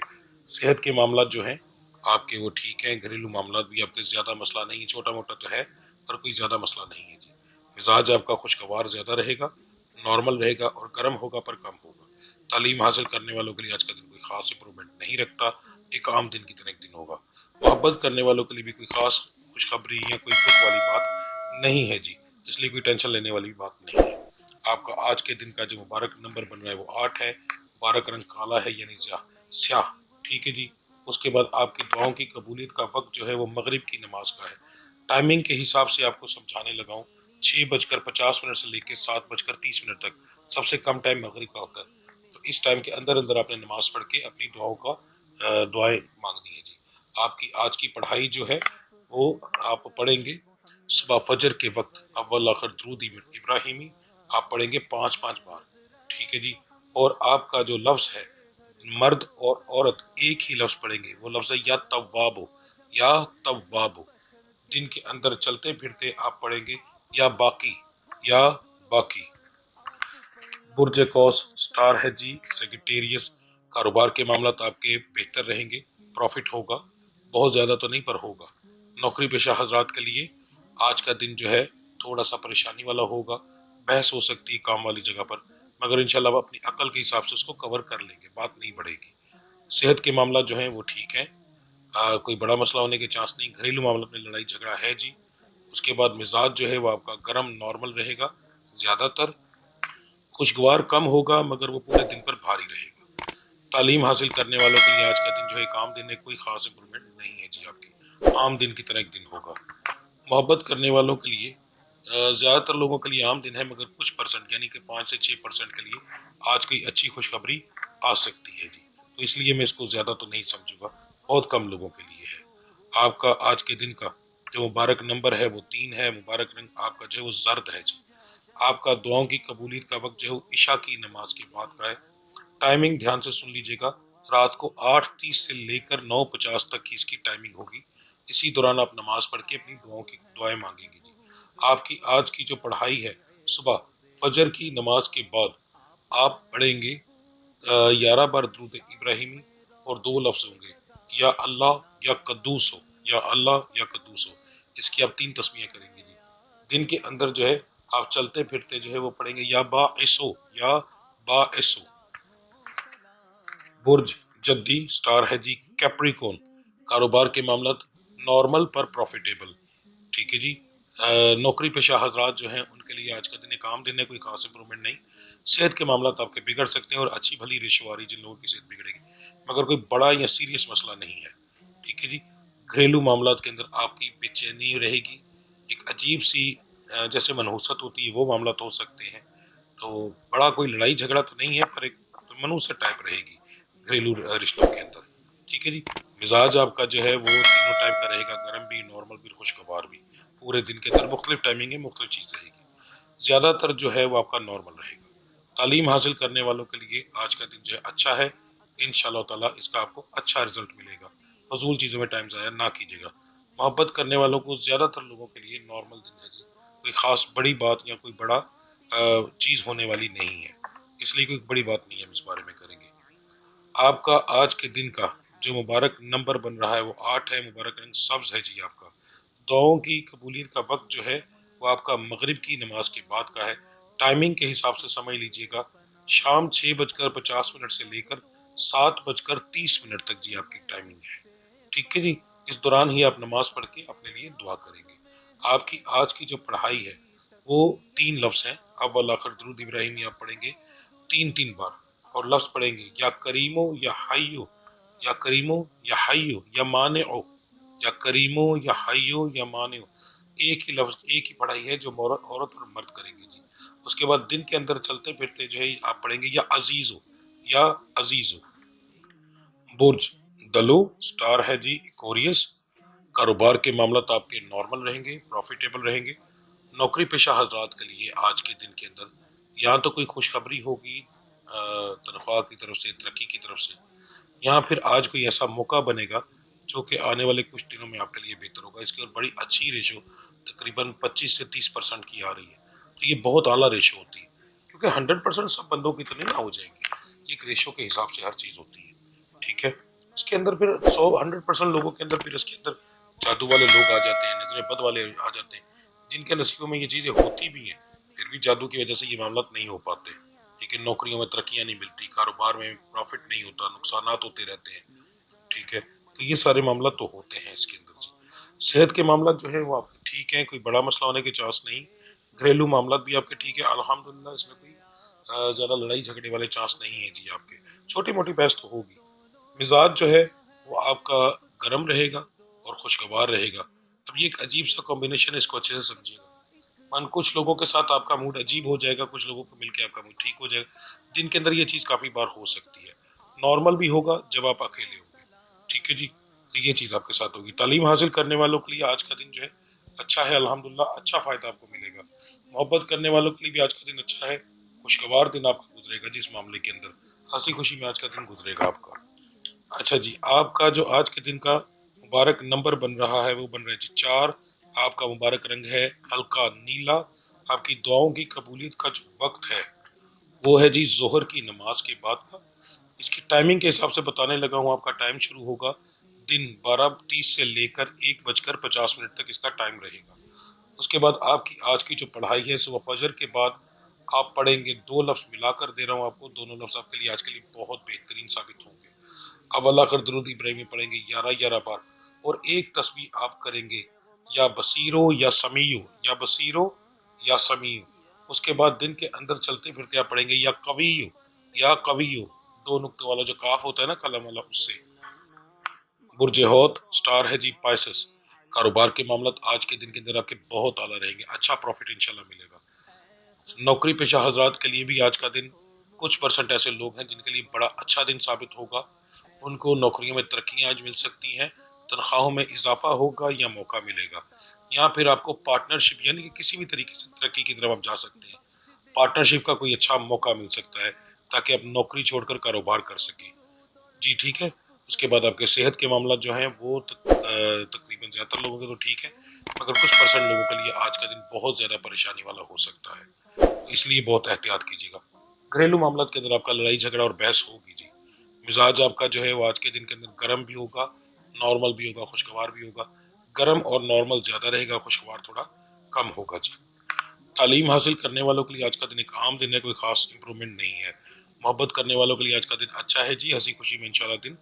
صحت کے معاملات جو ہیں آپ کے وہ ٹھیک ہیں، گھریلو معاملات بھی آپ کے زیادہ مسئلہ نہیں، چھوٹا موٹا تو ہے پر کوئی زیادہ مسئلہ نہیں ہے جی۔ مزاج آپ کا خوشگوار زیادہ رہے گا، نارمل رہے گا اور گرم ہوگا پر کم ہوگا۔ تعلیم حاصل کرنے والوں کے لیے آج کا دن کوئی خاص امپرومنٹ نہیں رکھتا، ایک عام دن کی طرح ایک دن ہوگا۔ محبت کرنے والوں کے لیے بھی کوئی خاص خوشخبری یا کوئی دکھ والی بات نہیں ہے جی، اس لیے کوئی ٹینشن لینے والی بات نہیں ہے۔ آپ کا آج کے دن کا جو مبارک نمبر بن رہا ہے وہ 8 ہے، مبارک رنگ کالا ہے یعنی سیاہ، ٹھیک ہے جی۔ اس کے بعد آپ کی دعاؤں کی قبولیت کا وقت جو ہے وہ مغرب کی نماز کا ہے۔ ٹائمنگ کے حساب سے آپ کو سمجھانے لگا ہوں، 6:50 سے لے کے 7:30 تک سب سے کم ٹائم مغرب کا ہوتا ہے، تو اس ٹائم کے اندر اندر آپ نے نماز پڑھ کے اپنی دعاؤں کا دعائیں مانگنی ہے جی۔ آپ کی آج کی پڑھائی جو ہے وہ آپ پڑھیں گے صبح فجر کے وقت اول آخر درود ابراہیمی آپ پڑھیں گے 5 بار، ٹھیک ہے جی۔ اور آپ کا جو لفظ ہے مرد اور عورت ایک ہی لفظ پڑھیں گے، وہ لفظ ہے یا توابو، یا توابو۔ دن کے اندر چلتے پھرتے آپ پڑھیں گے یا باقی، یا باقی۔ برج کوس سٹار ہے جی، سیکریٹریس، کاروبار کے معاملات آپ کے بہتر رہیں گے، پروفٹ ہوگا، بہت زیادہ تو نہیں پر ہوگا۔ نوکری پیشہ حضرات کے لیے آج کا دن جو ہے تھوڑا سا پریشانی والا ہوگا، بحث ہو سکتی ہے کام والی جگہ پر، مگر انشاءاللہ آپ اپنی عقل کے حساب سے اس کو کور کر لیں گے، بات نہیں بڑھے گی۔ صحت کے معاملات جو ہیں وہ ٹھیک ہیں، کوئی بڑا مسئلہ ہونے کے چانس نہیں۔ گھریلو معاملات میں لڑائی جھگڑا ہے جی۔ اس کے بعد مزاج جو ہے وہ آپ کا گرم نارمل رہے گا، زیادہ تر خوشگوار کم ہوگا مگر وہ پورے دن پر بھاری رہے گا۔ تعلیم حاصل کرنے والوں کے لیے آج کا دن جو ہے ایک عام دن ہے، کوئی خاص امپرومنٹ نہیں ہے جی، آپ کی عام دن کی طرح ایک دن ہوگا۔ محبت کرنے والوں کے لیے زیادہ تر لوگوں کے لیے عام دن ہے، مگر کچھ پرسنٹ یعنی کہ 5 سے 6% کے لیے آج کوئی اچھی خوشخبری آ سکتی ہے جی، تو اس لیے میں اس کو زیادہ تو نہیں سمجھوں گا، بہت کم لوگوں کے لیے ہے۔ آپ کا آج کے دن کا جو مبارک نمبر ہے وہ 3 ہے، مبارک رنگ آپ کا جو ہے وہ زرد ہے جی۔ آپ کا دعاؤں کی قبولیت کا وقت جو ہے وہ عشاء کی نماز کے بعد کا ہے۔ ٹائمنگ دھیان سے سن لیجئے گا، رات کو 8:30 سے لے کر 9:50 تک کی اس کی ٹائمنگ ہوگی، اسی دوران آپ نماز پڑھ کے اپنی دعائیں مانگیں گے جی۔ آپ کی آج کی جو پڑھائی ہے صبح فجر کی نماز کے بعد آپ پڑھیں گے 11 بار درود ابراہیمی اور 2 لفظ ہوں گے یا اللہ یا قدوس ہو، یا اللہ یا قدوس ہو، اس کی آپ 3 تسمیہ کریں گے جی۔ دن کے اندر جو ہے آپ چلتے پھرتے جو ہے وہ پڑھیں گے یا باعثو، یا باعثو۔ برج جدی سٹار ہے جی، کیپریکون، کاروبار کے معاملات نارمل پر پروفیٹیبل، ٹھیک ہے جی۔ نوکری پیشہ حضرات جو ہیں ان کے لیے آج کا دن ایک عام دن ہے، کوئی خاص امپرومنٹ نہیں۔ صحت کے معاملات آپ کے بگڑ سکتے ہیں اور اچھی بھلی ریشو آ رہی جن لوگوں کی صحت بگڑے گی، مگر کوئی بڑا یا سیریس مسئلہ نہیں ہے، ٹھیک ہے جی۔ گھریلو معاملات کے اندر آپ کی بے چینی رہے گی، ایک عجیب سی جیسے منحوست ہوتی ہے وہ معاملات ہو سکتے ہیں، تو بڑا کوئی لڑائی جھگڑا تو نہیں ہے پر ایک منحوست ٹائپ رہے گی گھریلو رشتوں کے اندر، ٹھیک ہے جی۔ مزاج آپ کا جو ہے وہ تینوں ٹائپ کا رہے گا، گرم بھی، نارمل بھی، خوشگوار بھی، پورے دن کے اندر مختلف ٹائمنگ ہے، مختلف چیز رہے گی، زیادہ تر جو ہے وہ آپ کا نارمل رہے گا۔ تعلیم حاصل کرنے والوں کے لیے آج کا دن جو ہے اچھا ہے، انشاءاللہ تعالیٰ اس کا آپ کو اچھا رزلٹ ملے گا، فضول چیزوں میں ٹائم ضائع نہ کیجیے گا۔ محبت کرنے والوں کو زیادہ تر لوگوں کے لیے نارمل دن ہے جی، کوئی خاص بڑی بات یا کوئی بڑا چیز ہونے والی نہیں ہے، اس لیے کوئی بڑی بات نہیں ہے ہم اس بارے میں کریں گے۔ آپ کا آج کے دن کا جو مبارک نمبر بن رہا ہے وہ 8 ہے، مبارک رنگ سبز ہے جی۔ آپ کا دعاؤں کی قبولیت کا وقت جو ہے وہ آپ کا مغرب کی نماز کے بعد کا ہے، ٹائمنگ کے حساب سے سمجھ لیجئے گا، شام 6:50 سے لے کر 7:30 تک جی آپ کی ٹائمنگ ہے، ٹھیک ہے جی۔ اس دوران ہی آپ نماز پڑھ کے اپنے لیے دعا کریں گے۔ آپ کی آج کی جو پڑھائی ہے وہ 3 لفظ ہیں، اول آخر درود ابراہیمی آپ پڑھیں گے 3 بار، اور لفظ پڑھیں گے یا کریمو یا حیو، یا کریمو یا حیو یا مانعو، یا کریمو یا حیو یا مانعو، ایک ہی لفظ ایک ہی پڑھائی ہے جو عورت اور مرد کریں گے جی۔ اس کے بعد دن کے اندر چلتے پھرتے جو ہے آپ پڑھیں گے یا عزیزو، یا عزیزو۔ برج دلو سٹار ہے جی، ایکوریس، کاروبار کے معاملات آپ کے نارمل رہیں گے، پروفیٹیبل رہیں گے۔ نوکری پیشہ حضرات کے لیے آج کے دن کے اندر یہاں تو کوئی خوشخبری ہوگی تنخواہ کی طرف سے، ترقی کی طرف سے، یہاں پھر آج کوئی ایسا موقع بنے گا جو کہ آنے والے کچھ دنوں میں آپ کے لیے بہتر ہوگا۔ اس کی اور بڑی اچھی ریشو تقریباً 25 سے 30% کی آ رہی ہے، تو یہ بہت اعلیٰ ریشو ہوتی ہے، کیونکہ 100% سب بندوں کی تو نہیں نہ ہو جائیں گی، ایک ریشو کے حساب سے ہر چیز ہوتی ہے، ٹھیک ہے۔ اس کے اندر پھر 100% لوگوں کے اندر پھر اس کے اندر جادو والے لوگ آ جاتے ہیں، نظر بد والے آ جاتے ہیں، جن کے نصیبوں میں یہ چیزیں ہوتی بھی ہیں، پھر بھی جادو کی وجہ سے یہ معاملات نہیں ہو پاتے، ٹھیک ہے، نوکریوں میں ترقیاں نہیں ملتی، کاروبار میں پروفٹ نہیں ہوتا، نقصانات ہوتے رہتے ہیں، ٹھیک ہے، تو یہ سارے معاملات تو ہوتے ہیں اس کے اندر جی۔ صحت کے معاملات جو ہے وہ آپ کے ٹھیک ہیں، کوئی بڑا مسئلہ ہونے کے چانس نہیں، گھریلو معاملات بھی آپ کے ٹھیک ہے الحمدللہ، اس میں کوئی زیادہ لڑائی جھگڑے والے چانس نہیں ہیں جی، آپ کے چھوٹی موٹی بحث تو ہوگی، مزاج جو ہے وہ آپ کا گرم رہے گا اور خوشگوار رہے گا۔ اب یہ ایک عجیب سا کمبینیشن ہے، اس کو اچھے سے سمجھیے گا، من کچھ لوگوں کے ساتھ آپ کا موڈ عجیب ہو جائے گا، کچھ لوگوں کو مل کے آپ کا موڈ ٹھیک ہو جائے گا، دن کے اندر یہ چیز کافی بار ہو سکتی ہے، نارمل بھی ہوگا جب آپ اکیلے ہوں گے، ٹھیک ہے جی، تو یہ چیز آپ کے ساتھ ہوگی۔ تعلیم حاصل کرنے والوں کے لیے آج کا دن جو ہے اچھا ہے الحمدللہ، اچھا فائدہ آپ کو ملے گا۔ محبت کرنے والوں کے لیے بھی آج کا دن اچھا ہے، خوشگوار دن آپ کا گزرے گا جس معاملے کے اندر، ہنسی خوشی میں آج کا دن گزرے گا آپ کا۔ اچھا جی، آپ کا جو آج کے دن کا مبارک نمبر بن رہا ہے وہ بن رہا ہے جی 4، آپ کا مبارک رنگ ہے ہلکا نیلا، آپ کی دعاؤں کی قبولیت کا جو وقت ہے وہ ہے جی ظہر کی نماز کے بعد کا۔ اس کی ٹائمنگ کے حساب سے بتانے لگا ہوں، آپ کا ٹائم شروع ہوگا دن 12:30 سے لے کر 1:50 تک اس کا ٹائم رہے گا۔ اس کے بعد آپ کی آج کی جو پڑھائی ہے صبح فجر کے بعد آپ پڑھیں گے، 2 لفظ ملا کر دے رہا ہوں آپ کو، دونوں لفظ آپ کے لیے آج کے لیے بہت بہترین ثابت ہوں گے۔ اب اللہ کر درود ابراہیمی پڑھیں گے 11 بار، اور ایک تسبیح آپ کریں گے یا بصیرو یا سمیعو، یا بصیرو یا سمیعو۔ اس کے بعد دن کے اندر چلتے پھرتے آپ پڑھیں گے یا قویو یا قویو، 2 نقطے والا جو کاف ہوتا ہے نا کلم والا، اس سے۔ برج ہوت سٹار ہے جی پائسس، کاروبار کے معاملات آج کے دن کے اندر آپ کے بہت اعلیٰ رہیں گے، اچھا پروفٹ انشاءاللہ ملے گا۔ نوکری پیشہ حضرات کے لیے بھی آج کا دن کچھ پرسنٹ ایسے لوگ ہیں جن کے لیے بڑا اچھا دن ثابت ہوگا، ان کو نوکریوں میں ترقیاں آج مل سکتی ہیں، تنخواہوں میں اضافہ ہوگا یا موقع ملے گا، یا پھر آپ کو پارٹنرشپ یعنی کہ کسی بھی طریقے سے ترقی کی طرف آپ جا سکتے ہیں، پارٹنرشپ کا کوئی اچھا موقع مل سکتا ہے تاکہ آپ نوکری چھوڑ کر کاروبار کر سکیں جی، ٹھیک ہے۔ اس کے بعد آپ کے صحت کے معاملات جو ہیں وہ تقریباً زیادہ تر لوگوں کے تو ٹھیک ہے، مگر کچھ پرسنٹ لوگوں کے لیے آج کا دن بہت زیادہ پریشانی والا ہو سکتا ہے، اس لیے بہت احتیاط کیجیے گا۔ گھریلو معاملات کے اندر آپ کا لڑائی جھگڑا اور بحث ہوگی جی، مزاج آپ کا جو ہے وہ آج کے دن کے اندر گرم بھی ہوگا، نارمل بھی ہوگا، خوشگوار بھی ہوگا، گرم اور نارمل زیادہ رہے گا، خوشگوار تھوڑا کم ہوگا جی۔ تعلیم حاصل کرنے والوں کے لیے آج کا دن ایک عام دن ہے، کوئی خاص امپرومنٹ نہیں ہے۔ محبت کرنے والوں کے لیے آج کا دن اچھا ہے جی، ہنسی خوشی میں انشاءاللہ دن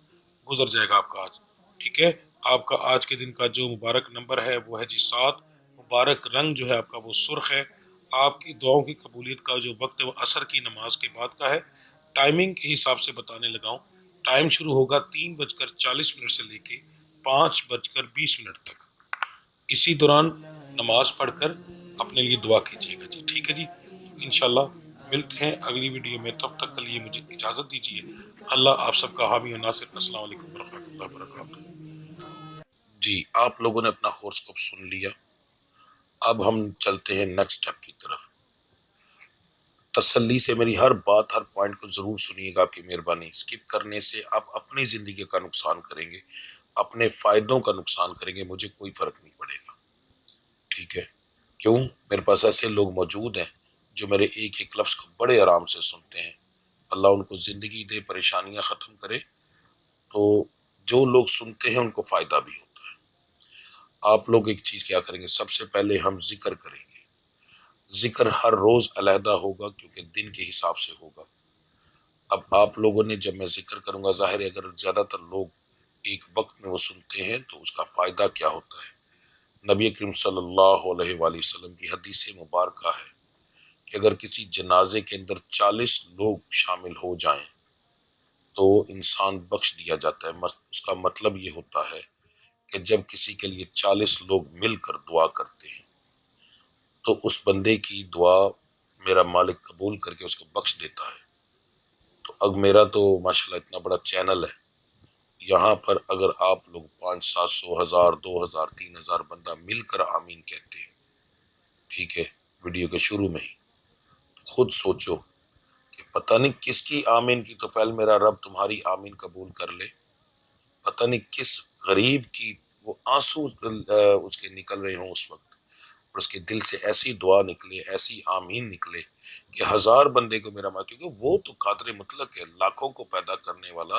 گزر جائے گا آپ کا آج، ٹھیک ہے۔ آپ کا آج کے دن کا جو مبارک نمبر ہے وہ ہے جی 7، مبارک رنگ جو ہے آپ کا وہ سرخ ہے، آپ کی دعاؤں کی قبولیت کا جو وقت ہے وہ عصر کی نماز کے بعد کا ہے۔ ٹائمنگ کے حساب سے بتانے لگا ہوں، ٹائم شروع ہوگا 3:40 سے لے کے 5:20 تک، اسی دوران نماز پڑھ کر اپنے لیے دعا کیجیے گا جی، ٹھیک ہے جی۔ انشاءاللہ ملتے ہیں اگلی ویڈیو میں، تب تک کے لیے مجھے اجازت دیجیے، اللہ آپ سب کا حامی و ناصر، السلام علیکم ورحمۃ اللہ وبرکاتہ۔ جی، آپ لوگوں نے اپنا ہورسکوپ سن لیا، اب ہم چلتے ہیں نیکسٹ اسٹیپ کی طرف۔ تسلی سے میری ہر بات، ہر پوائنٹ کو ضرور سنیے گا، آپ کی مہربانی، اسکپ کرنے سے آپ اپنی زندگی کا نقصان کریں گے، اپنے فائدوں کا نقصان کریں گے، مجھے کوئی فرق نہیں پڑے گا، ٹھیک ہے۔ کیوں؟ میرے پاس ایسے لوگ موجود ہیں جو میرے ایک ایک لفظ کو بڑے آرام سے سنتے ہیں، اللہ ان کو زندگی دے، پریشانیاں ختم کرے۔ تو جو لوگ سنتے ہیں ان کو فائدہ بھی ہوتا ہے۔ آپ لوگ ایک چیز کیا کریں گے، سب سے پہلے ہم ذکر کریں گے، ذکر ہر روز علیحدہ ہوگا کیونکہ دن کے حساب سے ہوگا۔ اب آپ لوگوں نے، جب میں ذکر کروں گا، ظاہر ہے اگر زیادہ تر لوگ ایک وقت میں وہ سنتے ہیں تو اس کا فائدہ کیا ہوتا ہے۔ نبی کریم صلی اللہ علیہ وآلہ وسلم کی حدیث مبارکہ ہے کہ اگر کسی جنازے کے اندر 40 لوگ شامل ہو جائیں تو انسان بخش دیا جاتا ہے۔ اس کا مطلب یہ ہوتا ہے کہ جب کسی کے لیے 40 لوگ مل کر دعا کرتے ہیں تو اس بندے کی دعا میرا مالک قبول کر کے اس کو بخش دیتا ہے۔ تو اب میرا تو ماشاءاللہ اتنا بڑا چینل ہے، یہاں پر اگر آپ لوگ 500 700 1000 2000 3000 بندہ مل کر آمین کہتے ہیں، ٹھیک ہے، ویڈیو کے شروع میں ہی، خود سوچو کہ پتہ نہیں کس کی آمین کی تو پہل میرا رب تمہاری آمین قبول کر لے، پتہ نہیں کس غریب کی وہ آنسو اس کے نکل رہے ہوں اس وقت، اور اس کے دل سے ایسی دعا نکلے، ایسی آمین نکلے کہ 1000 بندے کو میرا ماں، کیونکہ وہ تو قادر مطلق ہے، لاکھوں کو پیدا کرنے والا،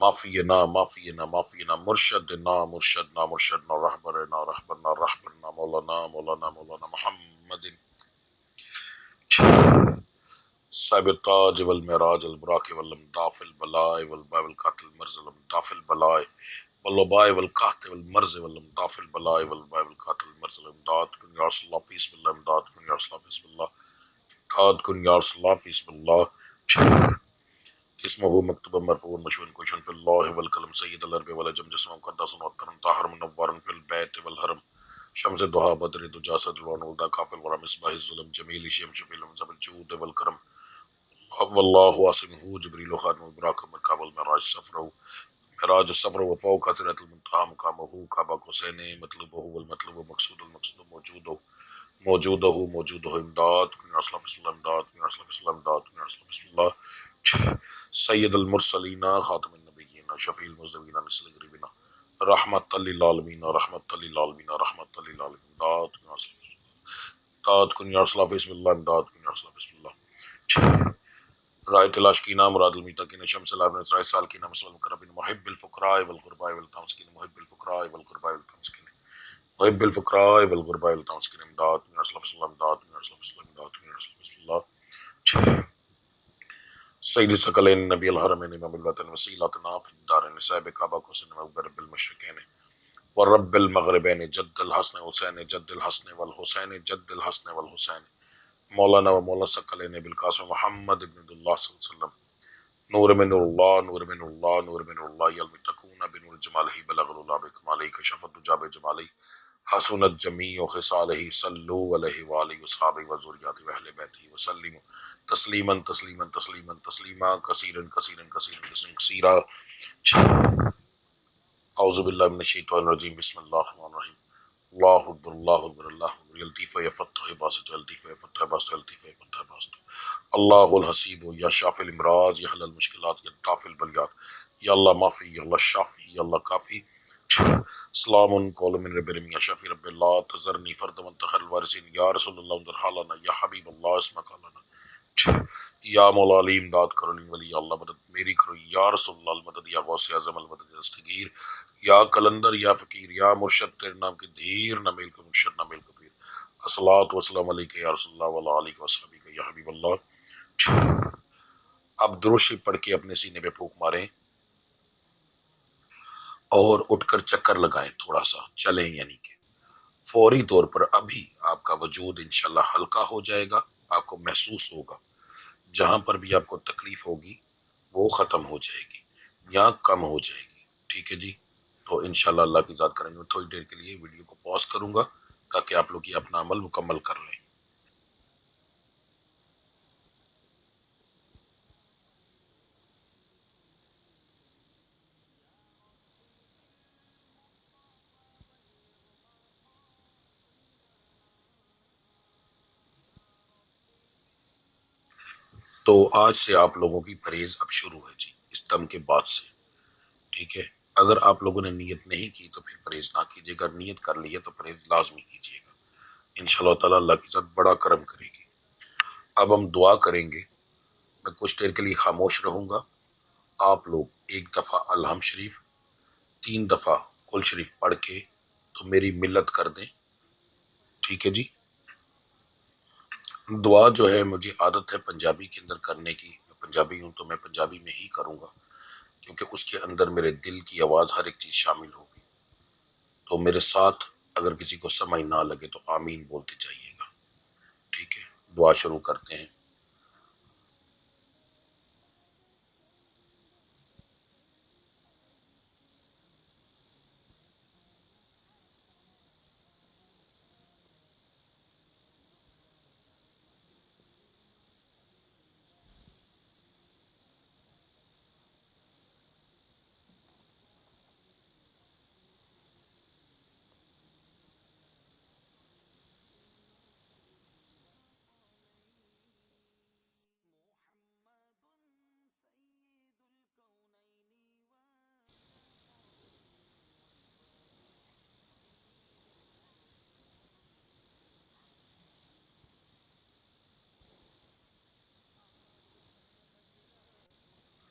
معافینا معافینا معافینا مرشدنا مرشدنا مرشدنا رہبرنا رہبرنا رہبرنا مولانا مولانا مولانا محمد صاحب التاج والمعراج البراق والامداف البلاء والباء والقاتل المرز والامداف البلاء والوباء والقحط والمرز والامداف البلاء والباء والقاتل المرز والامداد کن یا رسول اللہ فیس باللہ امداد کن یا رسول اللہ فیس باللہ امداد کن یا رسول اللہ فیس باللہ اسمه مکتوب مرفوع مشہور کوشن فی اللہ والکلم سید العرب والعجم جسم مقدس وطن طاہر منور فی البیت والحرم شمس دہا بدر دجا صدر ونولدا کافل ورا مصباح الظلم جمیل شیم شفیل منزب الجود والکرم واللہ عاصمہ جبریل خاتم البراق مرکب المعراج سفرہ معراج السفر وفوق حضرت المنتہا مقامہ کعبہ حسین مطلوبہ والمطلوب مقصود المقصود موجودہ امداد کن یا رسول اللہ فی امداد کن یا رسول اللہ فی امداد کن یا رسول اللہ فی اللہ سید المرسلین خاتم النبیین شفیع المذنبین نسل غریبین رحمت للعالمین رحمت للعالمین رحمت للعالمین امداد کن یا رسول اللہ امداد کن یا رسول اللہ فی اللہ امداد کن یا رسول اللہ فی اللہ رائے تلاش کی نام مراد المتقین شمس العالم اسرائیل سالکین مسلم کربین محب الفقراء والغرباء والتمسکین محب الفقراء والغرباء والتمسکین محب الفقراء والغرباء والتمسکین امداد کن یا رسول اللہ فی اللہ امداد کن یا رسول اللہ فی اللہ امداد کن یا رسول اللہ فی اللہ سید ثقلین نبی الحرمین امام الوطن وسیلتنا فی الدارین صاحب کعبہ کو سن رب المشرقین ورب المغربین جد الحسن حسین جد الحسن والحسین جد الحسن والحسین مولانا و مولا ثقلین بالقاسم محمد ابن اللہ صلی اللہ علیہ وسلم نور من اللہ نور من اللہ نور من اللہ یلمتکون بنور جمالہ بلغ اللہ بکمالہ کشف الدجا بجمالہ حسنت جمیع خصالہ صلو علیہ وآلہ وصحابہ وذریاتہ واہل بیتہ وسلم تسلیما تسلیما تسلیما تسلیما کثیرا کثیرا کثیرا کثیرا اعوذ باللہ من الشیطان الرجیم بسم اللہ الرحمن الرحیم اللہ اکبر اللہ اکبر اللہ اکبر یلطیف یفتح باسط یلطیف یفتح باسط یلطیف یفتح باسط اللہ الحسیب یا شافی الامراض یا حل المشکلات یا دافع البلیات یا اللہ معافی یا اللہ شافی یا اللہ کافی سلام قول من رب العالمین یا شافی رب اللہ تذرنی فرد من خیر الوارثین یا رسول اللہ انظر حالنا یا حبیب اللہ اسمک حالنا یا مولا علی امداد کرو علی ولی اللہ مدد میری کرو یا رسول اللہ المدد یا غوث اعظم المدد یا دستگیر یا کلندر یا فقیر یا مرشد تیرے نام کے دھیر نہ میل کا مرشد نہ میل کا پیر الصلاۃ والسلام علیک یا رسول اللہ وعلی آلہ وصحبہ یا حبیب اللہ اب درود شریف پڑھ کے اپنے سینے پہ پھونک ماریں اور اٹھ کر چکر لگائیں تھوڑا سا چلیں یعنی کہ فوری طور پر ابھی آپ کا وجود انشاءاللہ ہلکا ہو جائے گا آپ کو محسوس ہوگا جہاں پر بھی آپ کو تکلیف ہوگی وہ ختم ہو جائے گی یا کم ہو جائے گی ٹھیک ہے جی تو انشاءاللہ اللہ کی ذات کریں گے تھوڑی دیر کے لیے ویڈیو کو پاز کروں گا تاکہ آپ لوگ یہ اپنا عمل مکمل کر لیں تو آج سے آپ لوگوں کی پرہیز اب شروع ہے جی اس دم کے بعد سے ٹھیک ہے اگر آپ لوگوں نے نیت نہیں کی تو پھر پرہیز نہ کیجیے گا نیت کر لی ہے تو پرہیز لازمی کیجیے گا انشاءاللہ تعالیٰ اللہ کے ساتھ بڑا کرم کرے گی اب ہم دعا کریں گے میں کچھ دیر کے لیے خاموش رہوں گا آپ لوگ ایک دفعہ الحم شریف 3 دفعہ قل شریف پڑھ کے تو میری ملت کر دیں ٹھیک ہے جی دعا جو ہے مجھے عادت ہے پنجابی کے اندر کرنے کی میں پنجابی ہوں تو میں پنجابی میں ہی کروں گا کیونکہ اس کے اندر میرے دل کی آواز ہر ایک چیز شامل ہوگی تو میرے ساتھ اگر کسی کو سمجھ نہ لگے تو آمین بولتے جائیے گا ٹھیک ہے دعا شروع کرتے ہیں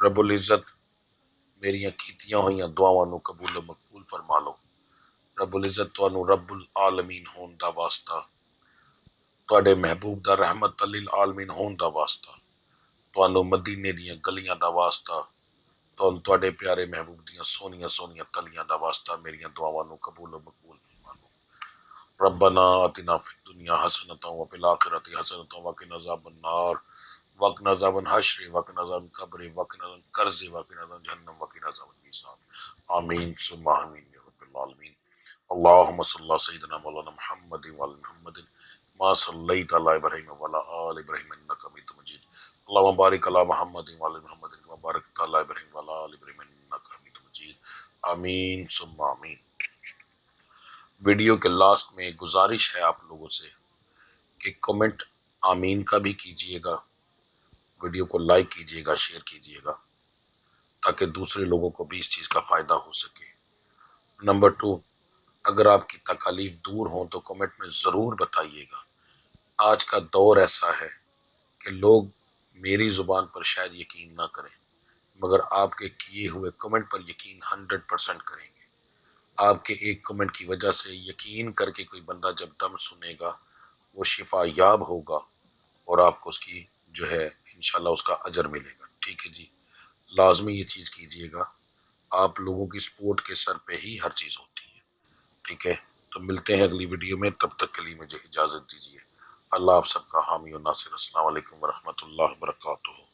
رب العزت میریاں کیتیاں ہوئیاں دعاواں نو قبول و مقبول فرما لو۔ رب العزت تانوں رب العالمین ہون دا واسطہ، تواڈے محبوب دا رحمت للعالمین ہون دا واسطہ، تانوں مدینے دیاں گلیاں دا واسطہ، تواڈے پیارے محبوب دیاں سونیاں سونیاں تلیاں دا واسطہ میریاں دعاواں نو قبول و مقبول فرما لو۔ ربنا آتنا فی الدنیا حسنۃ وفی الآخرۃ حسنۃ وقنا عذاب النار وقنا عذاب الحشر وقنا عذاب القبر وقنا عذاب القرض وقنا عذاب جہنم وقنا عذاب المیزان آمین ثم آمین یا رب العالمین۔ اللهم صل على سيدنا مولانا محمد وعلى محمد ما صليت على ابراهيم وعلى ال ابراهيم انك حميد مجيد اللهم بارك على محمد وعلى محمد كما باركت على ابراهيم وعلى ال ابراهيم انك حميد مجيد آمین ثم آمین۔ ویڈیو کے لاسٹ میں ایک گزارش ہے آپ لوگوں سے کہ کمنٹ آمین کا بھی کیجئے گا، ویڈیو کو لائک کیجئے گا، شیئر کیجئے گا تاکہ دوسرے لوگوں کو بھی اس چیز کا فائدہ ہو سکے۔ نمبر 2، اگر آپ کی تکالیف دور ہوں تو کمنٹ میں ضرور بتائیے گا۔ آج کا دور ایسا ہے کہ لوگ میری زبان پر شاید یقین نہ کریں مگر آپ کے کیے ہوئے کمنٹ پر یقین 100% کریں گے۔ آپ کے ایک کمنٹ کی وجہ سے یقین کر کے کوئی بندہ جب دم سنے گا وہ شفا یاب ہوگا اور آپ کو اس کی جو ہے انشاءاللہ اس کا اجر ملے گا۔ ٹھیک ہے جی، لازمی یہ چیز کیجئے گا، آپ لوگوں کی سپورٹ کے سر پہ ہی ہر چیز ہوتی ہے۔ ٹھیک ہے، تو ملتے ہیں اگلی ویڈیو میں، تب تک کے لیے مجھے اجازت دیجیے۔ اللہ آپ سب کا حامی و ناصر۔ السلام علیکم ورحمۃ اللہ وبرکاتہ۔